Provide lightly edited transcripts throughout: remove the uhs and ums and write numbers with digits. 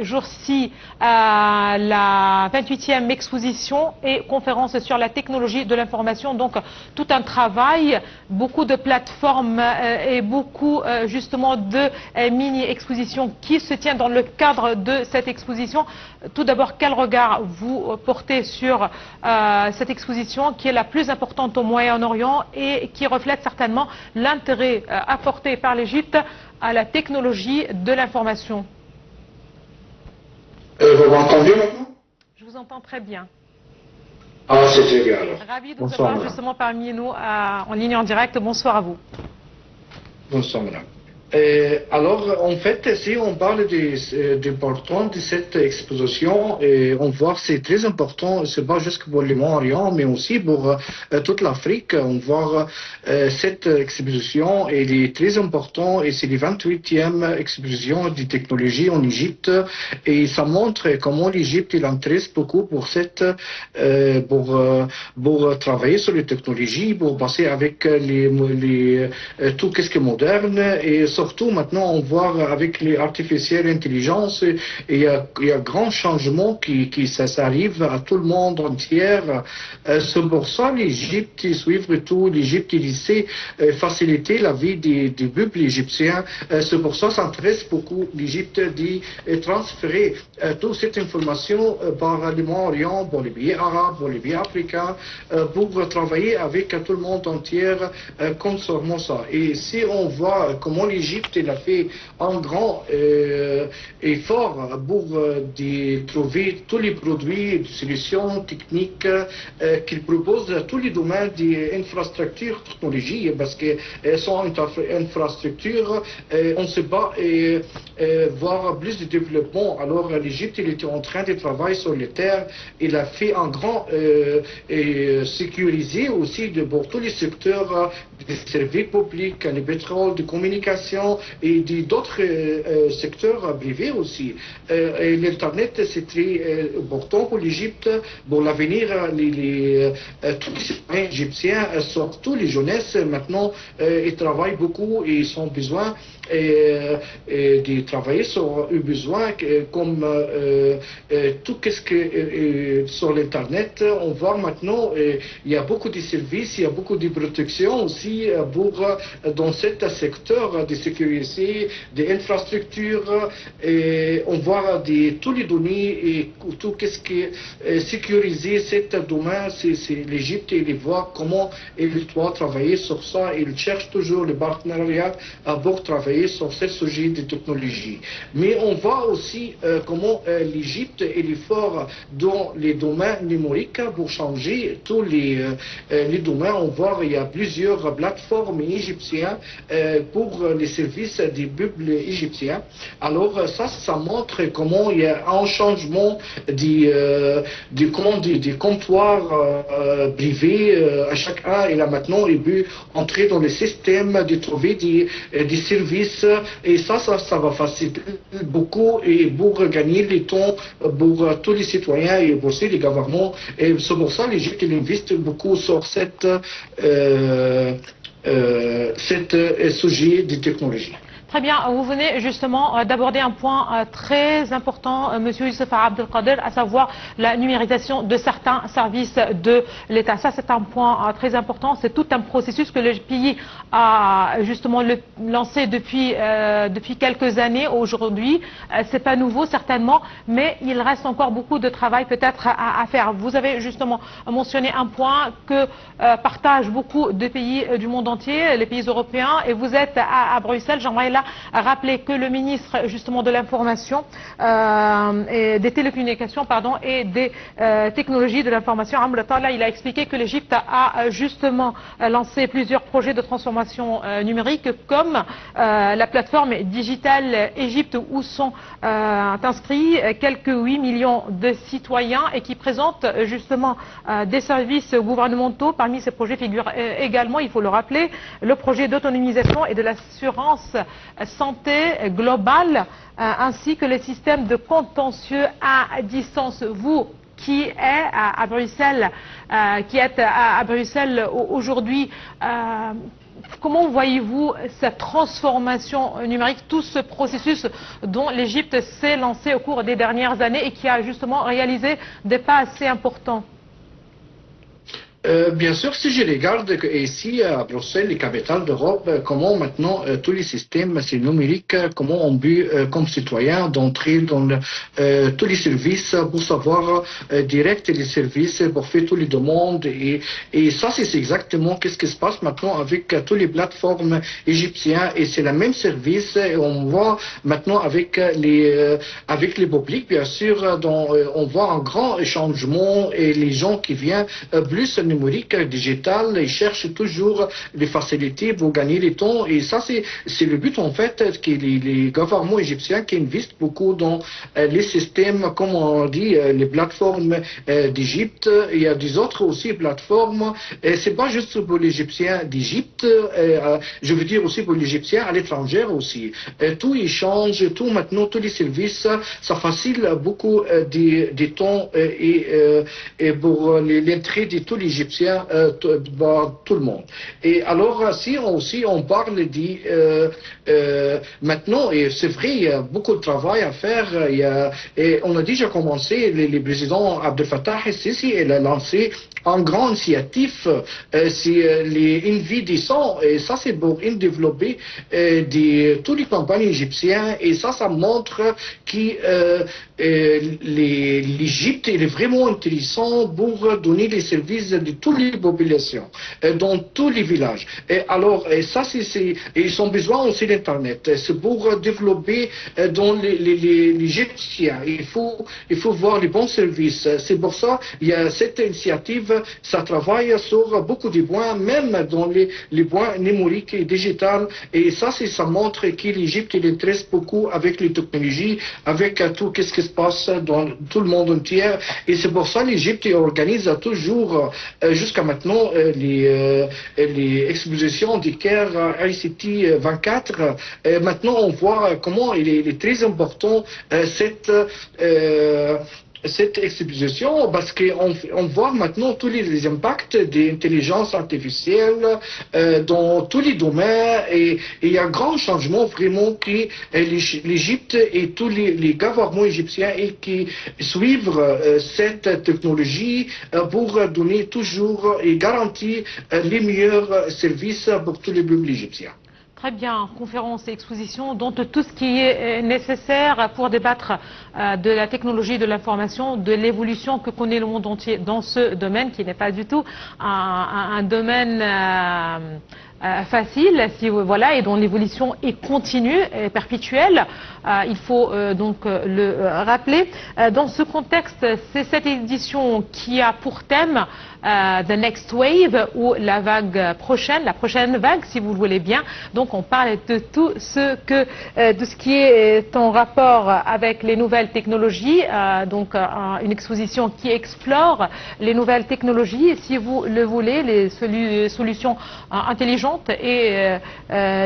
ces jours-ci la 28e exposition et conférence sur la technologie de l'information. Donc tout un travail, beaucoup de plateformes et beaucoup justement de mini-expositions qui se tiennent dans le cadre de cette exposition. Tout d'abord, quel regard vous portez sur cette exposition qui est la plus importante au Moyen-Orient et qui reflète certainement l'intérêt apporté par l'Égypte à la technologie de l'information? Vous m'entendez maintenant? Je vous entends très bien. Ah, c'est très bien alors. Ravi de vous avoir justement parmi nous en ligne en direct. Bonsoir à vous. Bonsoir madame. Alors, en fait, si on parle d'importance de cette exposition, on voit que c'est très important, c'est pas juste pour le Moyen-Orient, mais aussi pour toute l'Afrique. On voit cette exposition, elle est très importante et c'est la 28e exposition de technologie en Égypte. Et ça montre comment l'Égypte l'intéresse beaucoup pour pour travailler sur les technologies, pour passer avec tout ce qui est moderne et surtout maintenant on voit avec l'artificielle intelligence il y a grand changement qui ça arrive à tout le monde entier. C'est pour ça l'Égypte suivre tout, l'Égypte essaie faciliter la vie des peuples égyptiens. C'est pour ça s'intéresse beaucoup l'Égypte de transférer toute cette information par le Moyen-Orient, pour les pays arabes, pour les pays africains, pour travailler avec tout le monde entier concernant ça. Et si on voit comment l'Égypte a fait un grand effort pour trouver tous les produits et solutions techniques qu'il propose dans tous les domaines des infrastructures technologiques, parce que sans infrastructure, on ne sait pas voir plus de développement. Alors l'Égypte était en train de travailler sur les terres, il a fait un grand sécurisé aussi pour tous les secteurs des services publics, le pétrole, de communication et d'autres secteurs privés aussi. L'Internet, c'est très important pour l'Égypte, pour l'avenir. Tous les citoyens égyptiens, surtout les jeunesses, maintenant, ils travaillent beaucoup et ils ont besoin de travailler sur eux besoins, comme tout ce que sur l'Internet. On voit maintenant, il y a beaucoup de services, il y a beaucoup de protection aussi pour dans ce secteur de sécurité, des infrastructures. On voit tous les données et tout ce qui est sécurisé, cet domaine, c'est l'Égypte, il voit comment il doit travailler sur ça. Il cherche toujours le partenariat pour travailler sur ce sujet de technologie. Mais on voit aussi comment l'Égypte est fort dans les domaines numériques pour changer tous les domaines. On voit qu'il y a plusieurs plateformes égyptiennes pour les services des peuples égyptiens. Alors ça montre comment il y a un changement des comptoirs privés à chacun. Et là maintenant, il peut entrer dans le système de trouver des services. Et ça va faciliter beaucoup et pour gagner le temps pour tous les citoyens et aussi les gouvernements. Et c'est pour ça que l'Égypte investit beaucoup sur cette sujet de technologie. Très bien, vous venez justement d'aborder un point très important, Monsieur Youssef Abdelkader, à savoir la numérisation de certains services de l'État. Ça, c'est un point très important. C'est tout un processus que le pays a justement lancé depuis quelques années. Aujourd'hui, c'est pas nouveau certainement, mais il reste encore beaucoup de travail peut-être à faire. Vous avez justement mentionné un point que partagent beaucoup de pays du monde entier, les pays européens, et vous êtes à Bruxelles. J'aimerais là rappeler que le ministre justement de l'information et des télécommunications et des technologies de l'information, Amr Talla, il a expliqué que l'Égypte a justement lancé plusieurs projets de transformation numérique comme la plateforme Digital Égypte où sont inscrits quelques 8 millions de citoyens et qui présentent justement des services gouvernementaux. Parmi ces projets figure également, il faut le rappeler, le projet d'autonomisation et de l'assurance santé globale, ainsi que le système de contentieux à distance. Vous qui êtes à Bruxelles, aujourd'hui, comment voyez-vous cette transformation numérique, tout ce processus dont l'Égypte s'est lancée au cours des dernières années et qui a justement réalisé des pas assez importants? Bien sûr, si je regarde ici à Bruxelles, les capitales d'Europe, comment maintenant tous les systèmes numériques, comment on peut, comme citoyen, d'entrer dans tous les services pour savoir direct les services, pour faire toutes les demandes. Et ça, c'est exactement qu'est-ce qui se passe maintenant avec toutes les plateformes égyptiennes. Et c'est le même service. Et on voit maintenant avec les publics, bien sûr, on voit un grand changement et les gens qui viennent plus numérique, digital, ils cherchent toujours les facilités pour gagner le temps. Et ça, c'est le but, en fait, que les gouvernements égyptiens qui investissent beaucoup dans les systèmes, comme on dit, les plateformes d'Égypte. Il y a des autres aussi plateformes. C'est pas juste pour les Égyptiens d'Égypte, je veux dire aussi pour les Égyptiens à l'étranger aussi. Tout y change, tout maintenant, tous les services, ça facilite beaucoup de temps et pour l'entrée de tous les Égyptiens, tout le monde. Et alors, si on parle maintenant, et c'est vrai, il y a beaucoup de travail à faire. Et on a déjà commencé, le président Abdel Fattah el-Sisi, il a lancé une grande initiative, c'est une vie décente, et ça c'est pour développer toutes les campagnes égyptiennes, et ça montre que l'Égypte est vraiment intéressant pour donner les services de toutes les populations, dans tous les villages. Et alors, ça ils ont besoin aussi d'Internet, c'est pour développer dans les Égyptiens, il faut voir les bons services. C'est pour ça il y a cette initiative. Ça travaille sur beaucoup de points, même dans les points numériques et digitales. Et ça montre que l'Égypte intéresse beaucoup avec les technologies, avec tout ce qui se passe dans tout le monde entier. Et c'est pour ça que l'Égypte organise toujours, jusqu'à maintenant, les expositions du Caire ICT 24. Maintenant, on voit comment il est très important cette exposition, parce qu'on voit maintenant tous les impacts de l'intelligence artificielle dans tous les domaines, et il y a un grand changement vraiment que l'Égypte et tous les gouvernements égyptiens et qui suivent cette technologie pour donner toujours et garantir les meilleurs services pour tous les peuples égyptiens. Très bien, conférence et exposition, dont tout ce qui est nécessaire pour débattre de la technologie de l'information, de l'évolution que connaît le monde entier dans ce domaine, qui n'est pas du tout un domaine facile, voilà, et dont l'évolution est continue et perpétuelle. Il faut donc le rappeler. Dans ce contexte, c'est cette édition qui a pour thème The Next Wave, ou la vague prochaine, la prochaine vague, si vous le voulez bien. Donc on parle de tout de ce qui est en rapport avec les nouvelles technologies, donc une exposition qui explore les nouvelles technologies, si vous le voulez, les solutions intelligentes et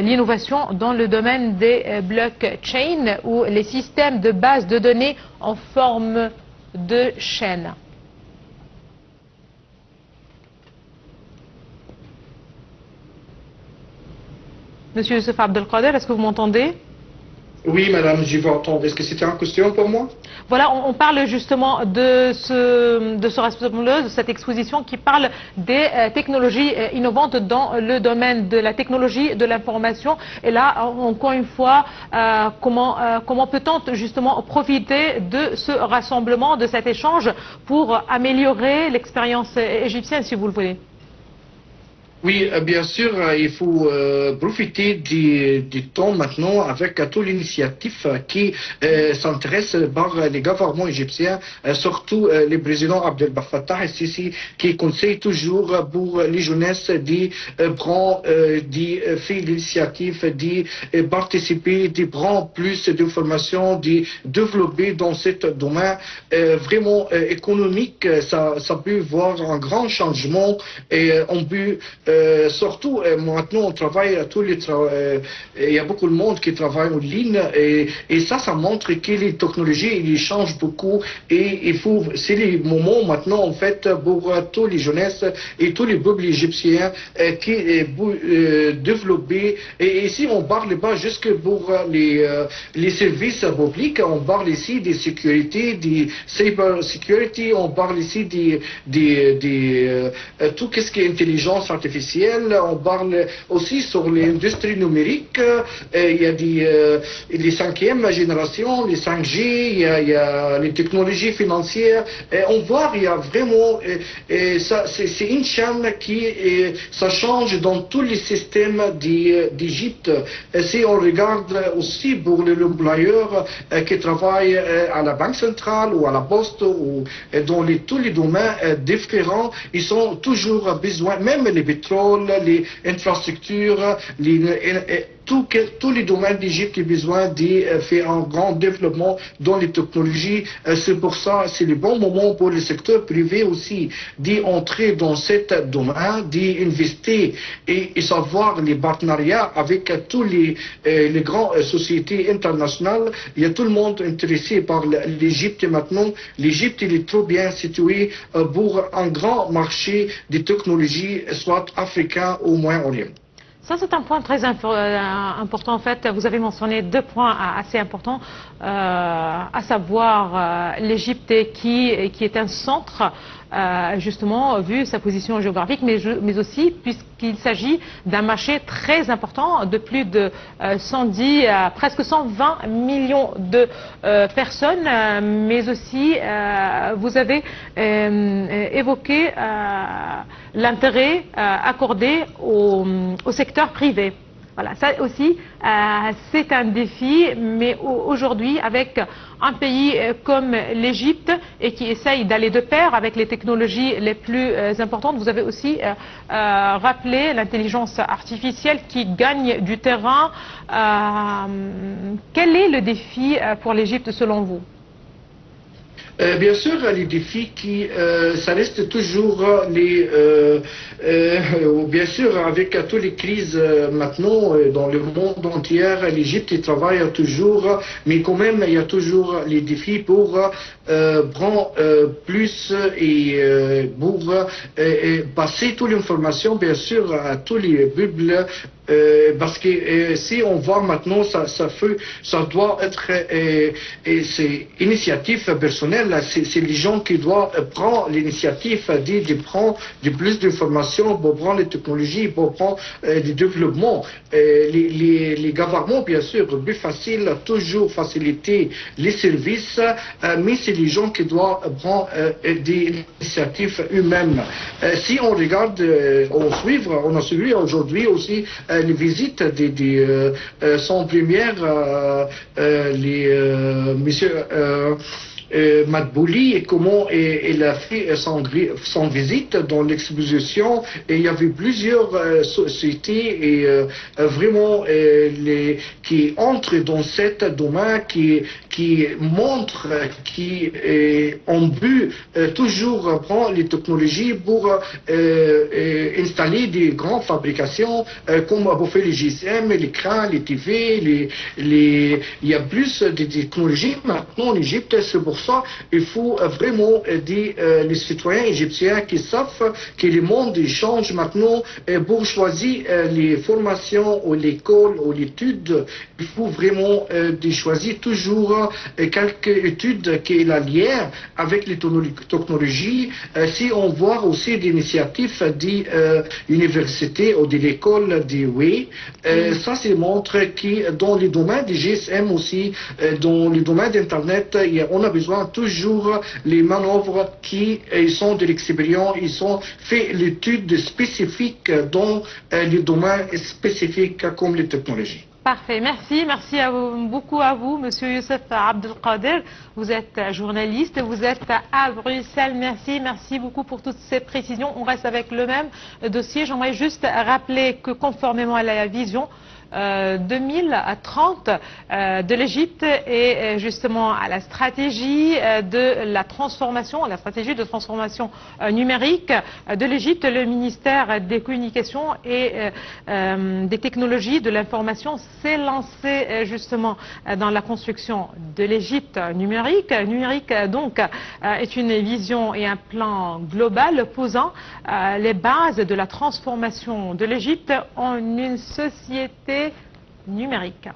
l'innovation dans le domaine des blockchains, ou les systèmes de base de données en forme de chaîne. Monsieur Youssef Abdelkader, est-ce que vous m'entendez? Oui, madame, je vous entends. Est-ce que c'était une question pour moi? Voilà, on parle justement de ce rassemblement, de cette exposition qui parle des technologies innovantes dans le domaine de la technologie de l'information. Et là, encore une fois, comment peut-on justement profiter de ce rassemblement, de cet échange, pour améliorer l'expérience égyptienne, si vous le voulez? Oui, bien sûr, il faut profiter du temps maintenant avec toute l'initiative qui s'intéresse par les gouvernements égyptiens, surtout le président Abdel Fattah el-Sisi, qui conseille toujours pour les jeunesses de prendre, de faire l'initiative, de participer, de prendre plus d'informations, de développer dans ce domaine vraiment économique. Ça peut voir un grand changement, et on peut surtout maintenant on travaille à tous les il y a beaucoup de monde qui travaille en ligne et ça montre que les technologies ils changent beaucoup et c'est le moment maintenant en fait pour tous les jeunesses et tous les peuples égyptiens qui développer et ici on parle pas juste pour les services publics, on parle ici des sécurités, des cyber security, on parle ici tout ce qui est intelligence artificielle, on parle aussi sur l'industrie numérique, il y a les 5e génération, les 5G, il y a les technologies financières, on voit il y a vraiment, c'est une chaîne qui ça change dans tous les systèmes d'Égypte. Si on regarde aussi pour l'employeur qui travaille à la Banque centrale ou à la Poste ou dans tous les domaines différents, ils ont toujours besoin, même les pétroles, les infrastructures, tous les domaines d'Égypte ont besoin de faire un grand développement dans les technologies. C'est pour ça, c'est le bon moment pour le secteur privé aussi d'entrer dans ce domaine, d'investir et savoir les partenariats avec tous les grandes sociétés internationales. Il y a tout le monde intéressé par l'Égypte maintenant. L'Égypte est trop bien située pour un grand marché de technologies, soit africain ou Moyen-Orient. Ça, c'est un point très important. En fait, vous avez mentionné 2 points assez importants, à savoir l'Égypte qui est un centre, justement, vu sa position géographique, mais aussi puisqu'il s'agit d'un marché très important de plus de 110, presque 120 millions de personnes, mais aussi, vous avez évoqué l'intérêt accordé au secteur privé. Voilà, ça aussi, c'est un défi, mais aujourd'hui, avec un pays comme l'Égypte et qui essaye d'aller de pair avec les technologies les plus importantes, vous avez aussi rappelé l'intelligence artificielle qui gagne du terrain. Quel est le défi pour l'Égypte selon vous ? Bien sûr, les défis ça reste toujours bien sûr, avec toutes les crises maintenant dans le monde entier, l'Égypte travaille toujours, mais quand même, il y a toujours les défis pour prendre plus et pour passer toute l'information, bien sûr, à tous les peuples. Parce que si on voit maintenant, ça doit être c'est initiative personnelle, c'est les gens qui doivent prendre l'initiative de prendre plus d'informations pour prendre les technologies, pour prendre du développement. Les gouvernements, bien sûr, plus facile, toujours faciliter les services, mais c'est les gens qui doivent prendre des initiatives eux-mêmes. Si on regarde, on a suivi aujourd'hui aussi les visites son première, monsieur Madbouli et comment il a fait son visite dans l'exposition. Et il y avait plusieurs sociétés et vraiment qui entrent dans ce domaine, qui montrent, qui ont pu toujours prendre les technologies pour installer des grandes fabrications comme pour faire les GSM, les crans, les TV, il y a plus de technologies maintenant en Égypte. C'est pour ça il faut vraiment les citoyens égyptiens qui savent que le monde change maintenant pour choisir les formations ou l'école ou l'étude. Il faut vraiment choisir toujours quelques études qui est la lien avec les technologies. Si on voit aussi des initiatives des universités ou de l'école des WE, ça montre que dans les domaines des GSM aussi, dans les domaines d'Internet, on a besoin toujours les manœuvres qui sont de l'expérience, ils ont fait l'étude spécifique dans les domaines spécifiques comme les technologies. Parfait, merci beaucoup à vous, Monsieur Youssef Abdelkader. Vous êtes journaliste, vous êtes à Bruxelles. Merci beaucoup pour toutes ces précisions. On reste avec le même dossier. J'aimerais juste rappeler que conformément à la vision 2030 de l'Égypte et justement à la stratégie de la transformation, numérique de l'Égypte. Le ministère des Communications et des Technologies de l'Information s'est lancé justement dans la construction de l'Égypte numérique. Numérique donc est une vision et un plan global posant les bases de la transformation de l'Égypte en une société numérique.